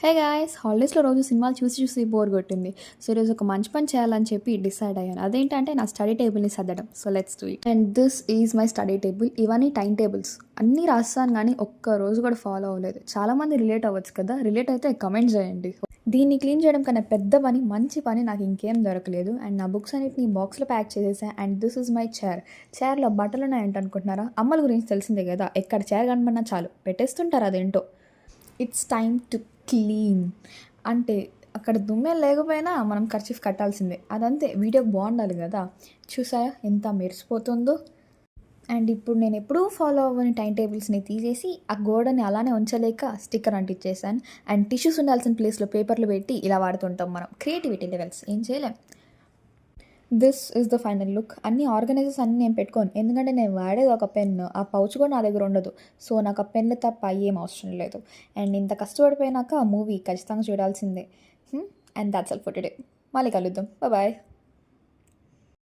Hey guys, హాలిడేస్లో రోజు సినిమాలు చూసి చూసి బోర్ కొట్టింది. సో ఈరోజు ఒక మంచి పని చేయాలని చెప్పి డిసైడ్ అయ్యాను. అదేంటంటే నా స్టడీ టేబుల్ని సర్దడం. So let's do it. And this is my study table. ఇవన్నీ టైం టేబుల్స్. అన్నీ రాస్తాను కానీ ఒక్క రోజు కూడా ఫాలో అవ్వలేదు. చాలామంది రిలేట్ అవ్వచ్చు కదా. రిలేట్ అయితే కమెంట్ చేయండి. దీన్ని క్లీన్ చేయడం కన్నా పెద్ద పని, మంచి పని నాకు ఇంకేం దొరకలేదు. అండ్ నా బుక్స్ అన్నిటిని బాక్స్లో ప్యాక్ చేసేసా. And this is my chair. చైర్లో బట్టలు ఉన్నాయంట అనుకుంటున్నారా? అమ్మల గురించి తెలిసిందే కదా, ఎక్కడ చైర్ కనబడినా చాలు పెట్టేస్తుంటారు. అదేంటో. It's time to clean. అంటే అక్కడ దుమ్మెలు లేకపోయినా మనం ఖర్చీఫ్ కట్టాల్సిందే. అదంతే, వీడియోకి బాగుండాలి కదా. చూసారా ఎంత మెరిసిపోతుందో. అండ్ ఇప్పుడు నేను ఎప్పుడూ ఫాలో అవ్వని టైం టేబుల్స్ని తీసేసి ఆ గోడని అలానే ఉంచలేక స్టిక్కర్ అంటించేసాను. అండ్ టిష్యూస్ ఉండాల్సిన ప్లేస్లో పేపర్లు పెట్టి ఇలా వాడుతుంటాం మనం. క్రియేటివిటీ లెవెల్స్ ఏం చేయలేం. This is the final look. అన్ని ఆర్గనైజర్స్ అన్నీ నేను పెట్టుకోను, ఎందుకంటే నేను వాడేది ఒక పెన్. ఆ పౌచ్ కూడా నా దగ్గర ఉండదు. సో నాకు ఆ పెన్ తప్ప ఏం అవసరం లేదు. అండ్ ఇంత కష్టపడిపోయినాక ఆ మూవీ ఖచ్చితంగా చూడాల్సిందే. And that's all for today. మళ్ళీ కలుద్దాం. బాయ్.